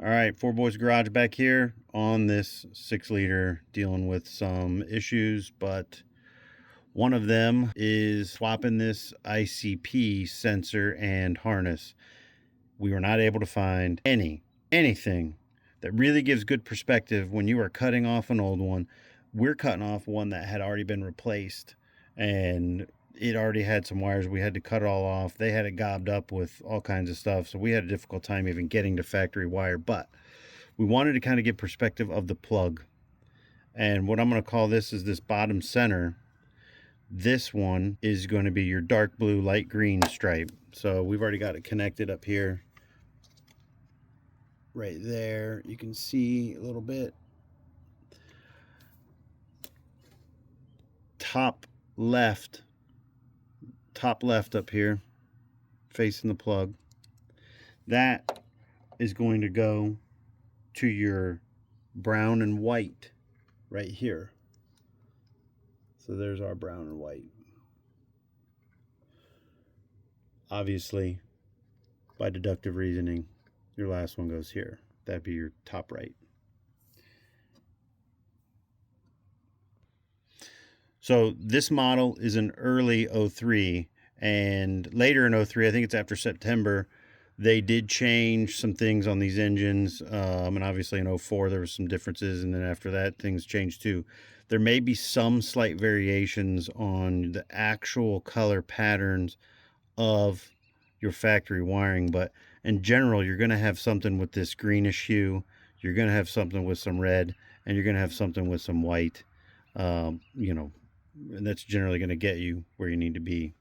All right, Four Boys Garage back here on this 6-liter, dealing with some issues, but one of them is swapping this ICP sensor and harness. We were not able to find anything that really gives good perspective when you are cutting off an old one. We're cutting off one that had already been replaced, and it already had some wires. We had to cut it all off. They had it gobbed up with all kinds of stuff, so we had a difficult time even getting to factory wire. But we wanted to kind of get perspective of the plug, and what I'm going to call this is this bottom center. This one is going to be your dark blue light green stripe. So we've already got it connected up here, right there. You can see a little bit. Top left up here, facing the plug. That is going to go to your brown and white right here. So there's our brown and white. Obviously, by deductive reasoning, your last one goes here. That'd be your top right. So this model is an early 03, and later in 03, I think it's after September, they did change some things on these engines. And obviously in 04, there were some differences, and then after that, things changed too. There may be some slight variations on the actual color patterns of your factory wiring, but in general, you're going to have something with this greenish hue, you're going to have something with some red, and you're going to have something with some white. You know, and that's generally going to get you where you need to be.